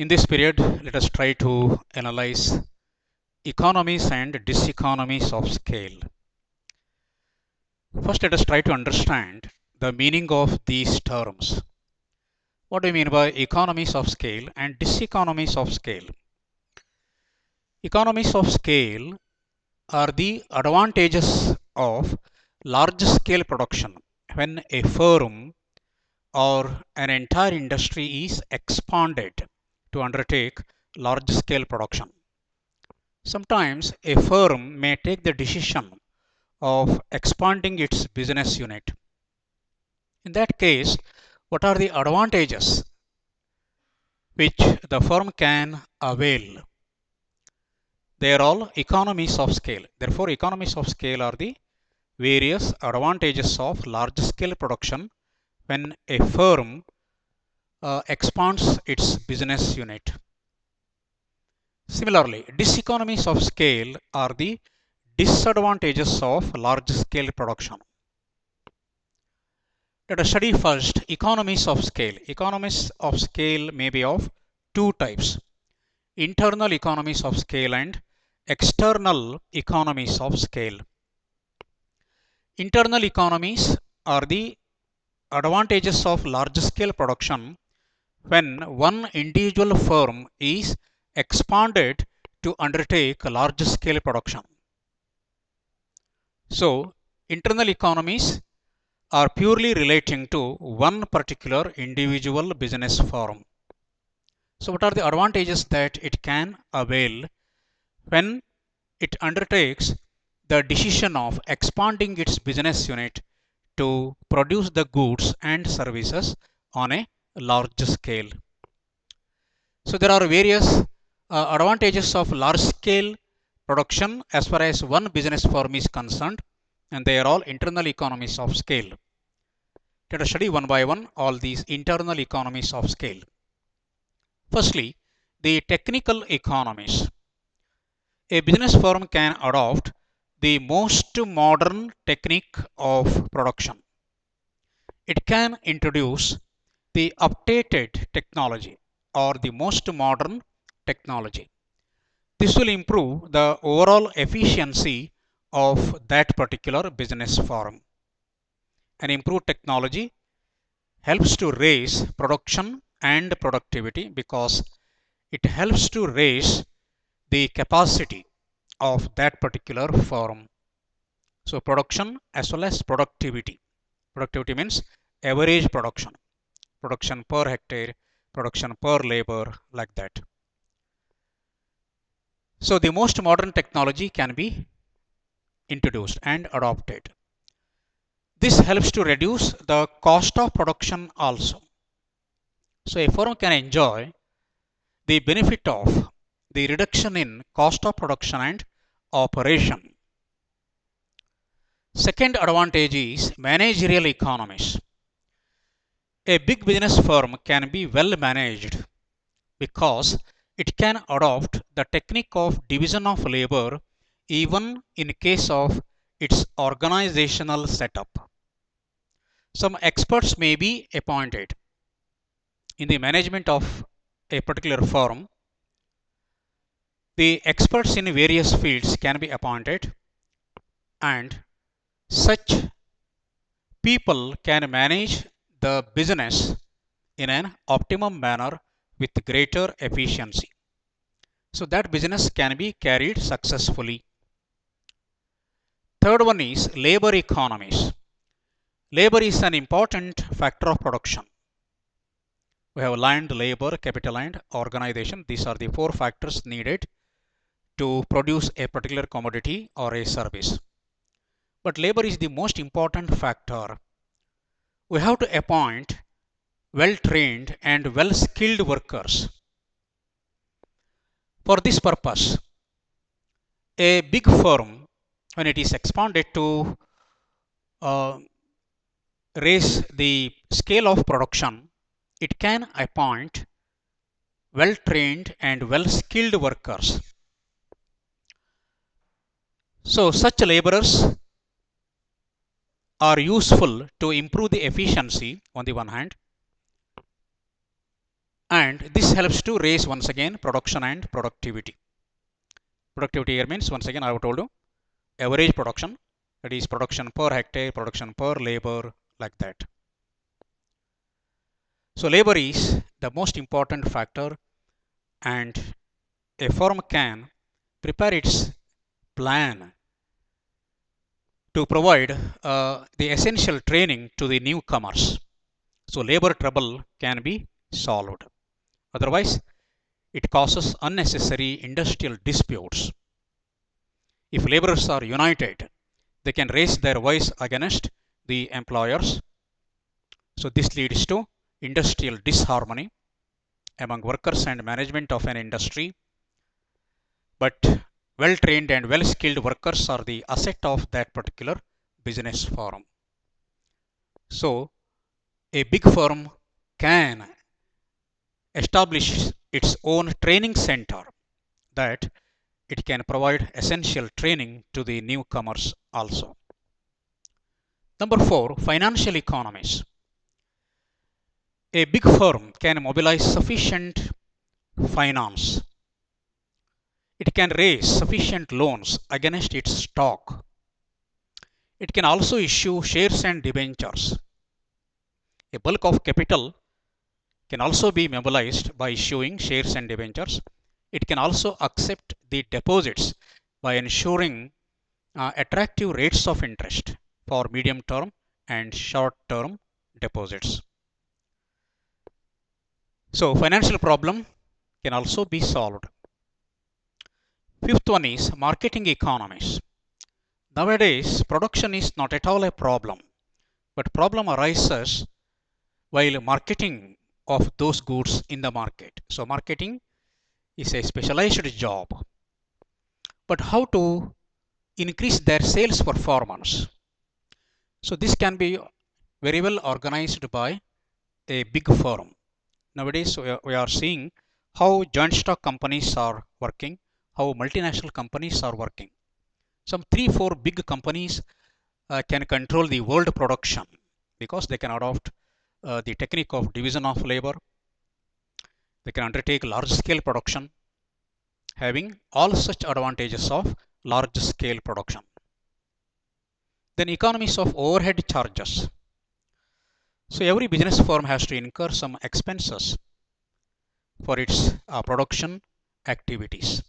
In this period, let us try to analyze economies and diseconomies of scale. First, let us try to understand the meaning of these terms. What do you mean by economies of scale and diseconomies of scale? Economies of scale are the advantages of large scale production when a firm or an entire industry is expanded to undertake large scale production. Sometimes a firm may take the decision of expanding its business unit. In that case, what are the advantages which the firm can avail? They are all economies of scale. Therefore, economies of scale are the various advantages of large scale production when a firm expands its business unit. Similarly, diseconomies of scale are the disadvantages of large scale production. Let us study first economies of scale. Economies of scale may be of two types: internal economies of scale and external economies of scale. Internal economies are the advantages of large scale production when one individual firm is expanded to undertake large scale production. So, internal economies are purely relating to one particular individual business firm. So, what are the advantages that it can avail when it undertakes the decision of expanding its business unit to produce the goods and services on a large scale? So, there are various advantages of large scale production as far as one business firm is concerned, and they are all internal economies of scale. Let us study one by one all these internal economies of scale. Firstly, the technical economies. A business firm can adopt the most modern technique of production. It can introduce the updated technology or the most modern technology. This will improve the overall efficiency of that particular business firm. An improved technology helps to raise production and productivity because it helps to raise the capacity of that particular firm. So, production as well as productivity. Productivity means average production, production per hectare, production per labor, like that. So, the most modern technology can be introduced and adopted. This helps to reduce the cost of production also. So, a firm can enjoy the benefit of the reduction in cost of production and operation. Second advantage is managerial economies. A big business firm can be well managed because it can adopt the technique of division of labor even in case of its organizational setup. Some experts may be appointed in the management of a particular firm. The experts in various fields can be appointed, and such people can manage the business in an optimum manner with greater efficiency. So that business can be carried successfully. Third one is labor economies. Labor is an important factor of production. We have land, labor, capital, and organization. These are the four factors needed to produce a particular commodity or a service. But labor is the most important factor. We have to appoint well trained and well skilled workers. For this purpose, a big firm, when it is expanded to raise the scale of production, it can appoint well trained and well skilled workers. So, such laborers are useful to improve the efficiency on the one hand, And this helps to raise once again production and productivity. Productivity here means, once again I have told you, average production, that is production per hectare, production per labor, like that. So labor is the most important factor, and a firm can prepare its plan to provide the essential training to the newcomers. So labor trouble can be solved. Otherwise, it causes unnecessary industrial disputes. If laborers are united, they can raise their voice against the employers. So this leads to industrial disharmony among workers and management of an industry. But well-trained and well-skilled workers are the asset of that particular business firm. So a big firm can establish its own training center, that it can provide essential training to the newcomers also. Number 4, financial economies. A big firm can mobilize sufficient finance. It can raise sufficient loans against its stock. It can also issue shares and debentures. A bulk of capital can also be mobilized by issuing shares and debentures. It can also accept the deposits by ensuring attractive rates of interest for medium term and short term deposits. So financial problem can also be solved. Fifth one is marketing economies. Nowadays, production is not at all a problem, but problem arises while marketing of those goods in the market. So marketing is a specialized job, but how to increase their sales performance? So this can be very well organized by a big firm. Nowadays, we are seeing how joint stock companies are working, how multinational companies are working. Some 3-4 big companies can control the world production because they can adopt the technique of division of labor. They can undertake large scale production, having all such advantages of large scale production. Then economies of overhead charges. So every business firm has to incur some expenses for its production activities.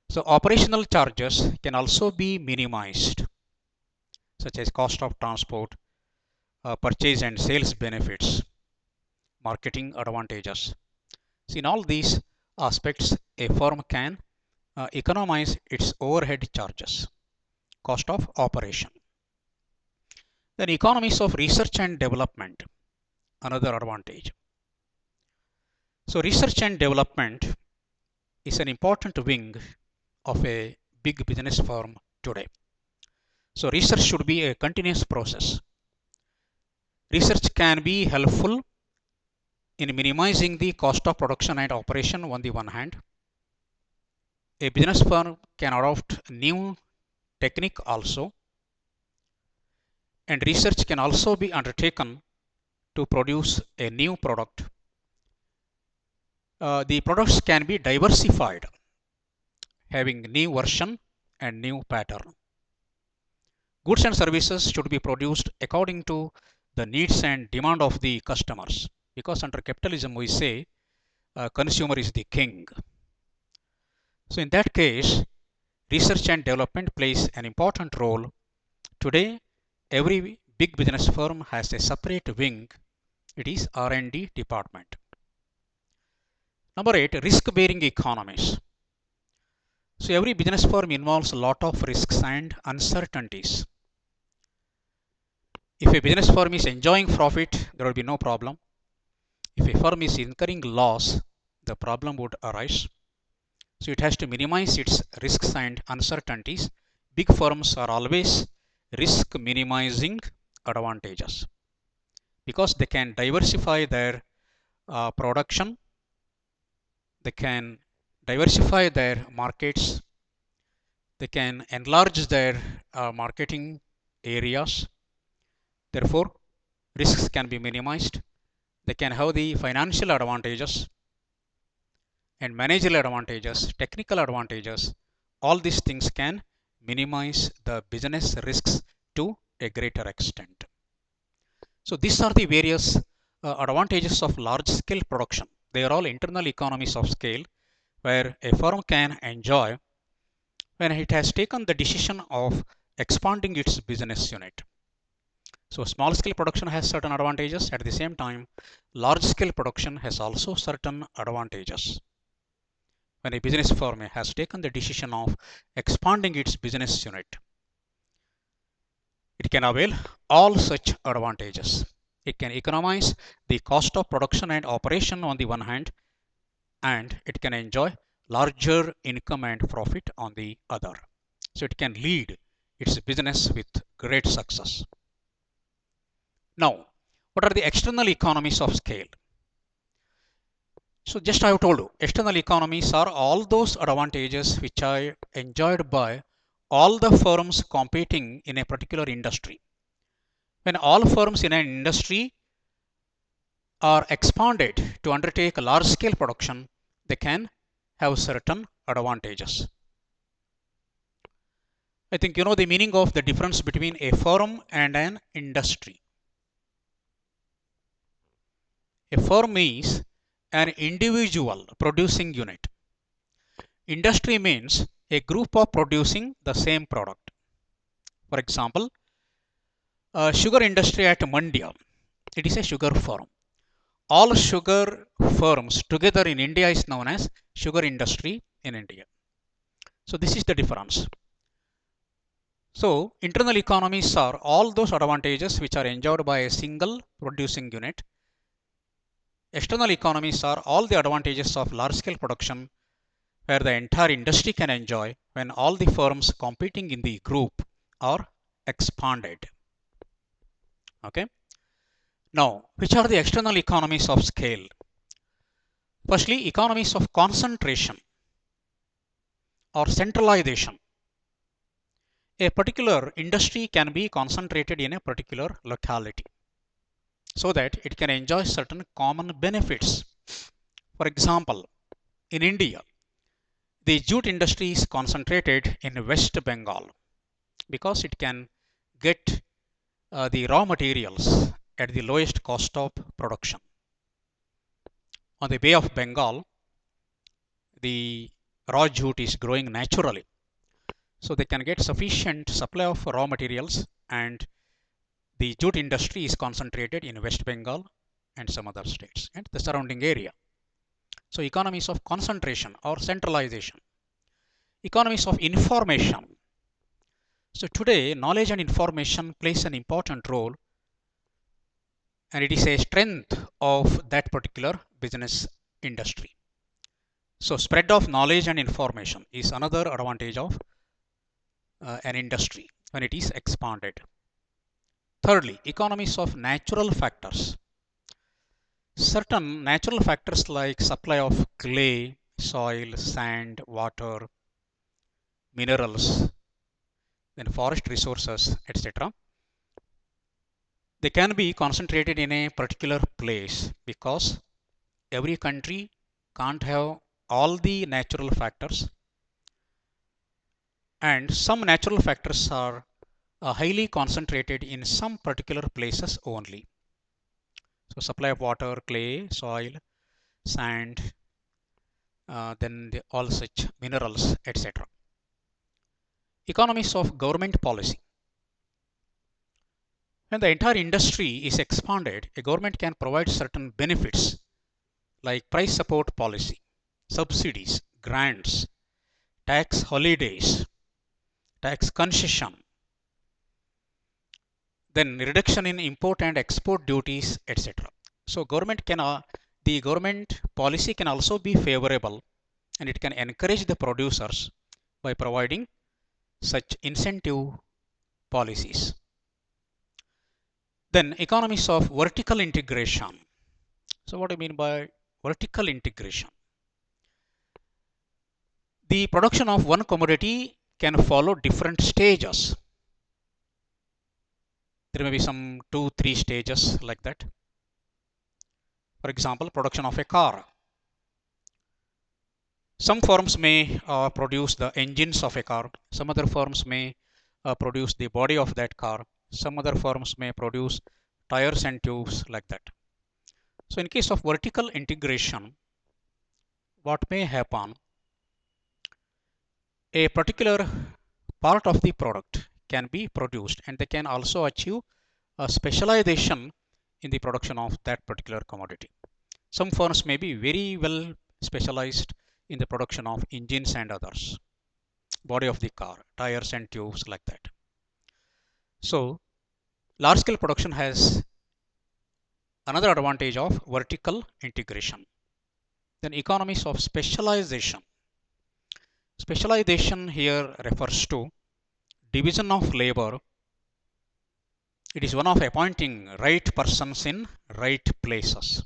So operational charges can also be minimized, such as cost of transport, purchase and sales benefits, marketing advantages. So in all these aspects, a firm can economize its overhead charges, cost of operation. Then economies of research and development, another advantage. So research and development is an important wing of a big business firm today. So research should be a continuous process. Research can be helpful in minimizing the cost of production and operation on the one hand. A business firm can adopt new technique also, and research can also be undertaken to produce a new product. The products can be diversified, having new version and new pattern. Goods and services should be produced according to the needs and demand of the customers, because under capitalism we say consumer is the king. So in that case, research and development plays an important role. Today, every big business firm has a separate wing. It is R&D department. Number 8, risk-bearing economies. So every business firm involves a lot of risks and uncertainties. If a business firm is enjoying profit, there will be no problem. If a firm is incurring loss, the problem would arise. So it has to minimize its risks and uncertainties. Big firms are always risk minimizing advantages because they can diversify their production, they can diversify their markets, they can enlarge their marketing areas. Therefore, risks can be minimized. They can have the financial advantages and managerial advantages, technical advantages. All these things can minimize the business risks to a greater extent. So these are the various advantages of large scale production. They are all internal economies of scale where a firm can enjoy when it has taken the decision of expanding its business unit. So small scale production has certain advantages. At the same time, large scale production has also certain advantages. When a business firm has taken the decision of expanding its business unit, it can avail all such advantages. It can economize the cost of production and operation on the one hand, and it can enjoy larger income and profit on the other. So it can lead its business with great success. Now, what are the external economies of scale? So just I have told you, external economies are all those advantages which are enjoyed by all the firms competing in a particular industry. When all firms in an industry are expanded to undertake large scale production, they can have certain advantages. I think you know the meaning of the difference between a firm and an industry. A firm is an individual producing unit. Industry means a group of producing the same product. For example, sugar industry at Mandya, it is a sugar firm. All sugar firms together in India is known as sugar industry in India. So this is the difference. So internal economies are all those advantages which are enjoyed by a single producing unit. External economies are all the advantages of large scale production where the entire industry can enjoy when all the firms competing in the group are expanded. Okay. Now, which are the external economies of scale? Firstly, economies of concentration or centralization. A particular industry can be concentrated in a particular locality so that it can enjoy certain common benefits. For example, in India, the jute industry is concentrated in West Bengal because it can get the raw materials at the lowest cost of production. On the Bay of Bengal, the raw jute is growing naturally, so they can get sufficient supply of raw materials, and the jute industry is concentrated in West Bengal and some other states and the surrounding area. So economies of concentration or centralization. Economies of information. So today knowledge and information plays an important role, and it is a strength of that particular business industry. So spread of knowledge and information is another advantage of an industry when it is expanded. Thirdly, economies of natural factors. Certain natural factors like supply of clay, soil, sand, water, minerals, then forest resources, etc. They can be concentrated in a particular place because every country can't have all the natural factors, and some natural factors are highly concentrated in some particular places only. So supply of water, clay, soil, sand, then all such minerals, etc. Economies of government policy. When the entire industry is expanded, a government can provide certain benefits like price support policy, subsidies, grants, tax holidays, tax concession, then reduction in import and export duties, etc. So the government policy can also be favorable, and it can encourage the producers by providing such incentive policies. Then economies of vertical integration. So what do I mean by vertical integration? The production of one commodity can follow different stages. There may be some 2-3 stages like that. For example, production of a car. Some firms may produce the engines of a car. Some other firms may produce the body of that car. Some other firms may produce tires and tubes, like that. So in case of vertical integration, what may happen, a particular part of the product can be produced, and they can also achieve a specialization in the production of that particular commodity. Some firms may be very well specialized in the production of engines and others, body of the car, tires and tubes, like that. So large scale production has another advantage of vertical integration. Then economies of specialization. Specialization here refers to division of labor. It is one of appointing right persons in right places.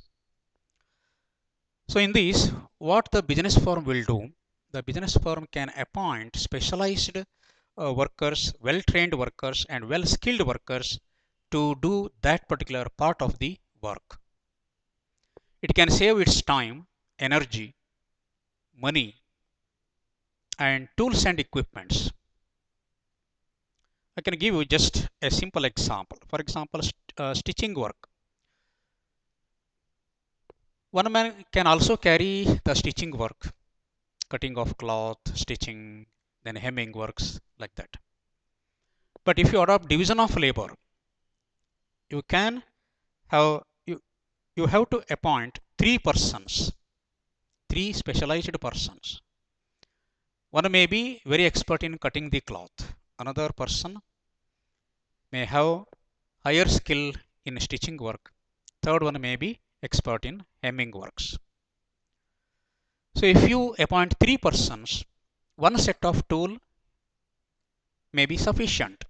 So in this, what the business firm will do, the business firm can appoint specialized workers, well-trained workers and well-skilled workers to do that particular part of the work. It can save its time, energy, money and tools and equipments. I can give you just a simple example. For example, stitching work. One man can also carry the stitching work, cutting of cloth, stitching, then hemming works, like that. But if you adopt division of labor, you can have you have to appoint three persons, three specialized persons. One may be very expert in cutting the cloth. Another person may have higher skill in stitching work. Third one may be expert in hemming works. So if you appoint three persons, one set of tool may be sufficient.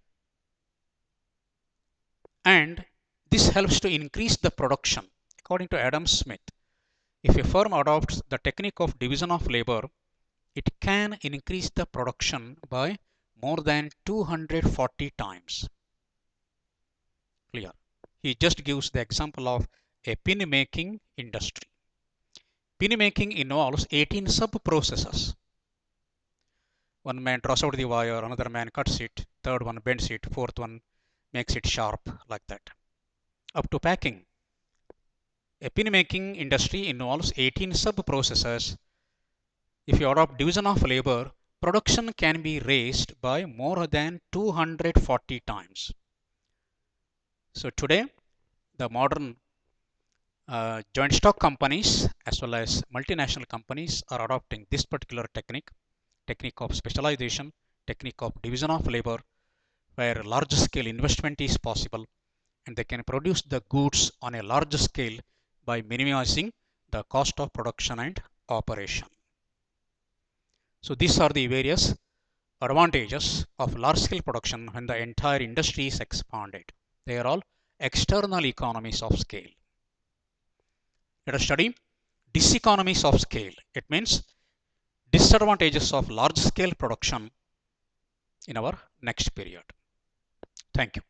And this helps to increase the production. According to Adam Smith, if a firm adopts the technique of division of labor, it can increase the production by more than 240 times. Clear? He just gives the example of a pin making industry. Pin making involves 18 sub-processes. One man draws out the wire, another man cuts it, third one bends it, fourth one makes it sharp, like that. Up to packing. A pin making industry involves 18 sub-processes. If you adopt division of labor, production can be raised by more than 240 times. So today, the modern joint stock companies as well as multinational companies are adopting this particular technique of specialization, technique of division of labor, where large scale investment is possible and they can produce the goods on a large scale by minimizing the cost of production and operation. So these are the various advantages of large scale production when the entire industry is expanded. They are all external economies of scale. Let us study diseconomies of scale. It means disadvantages of large scale production in our next period. Thank you.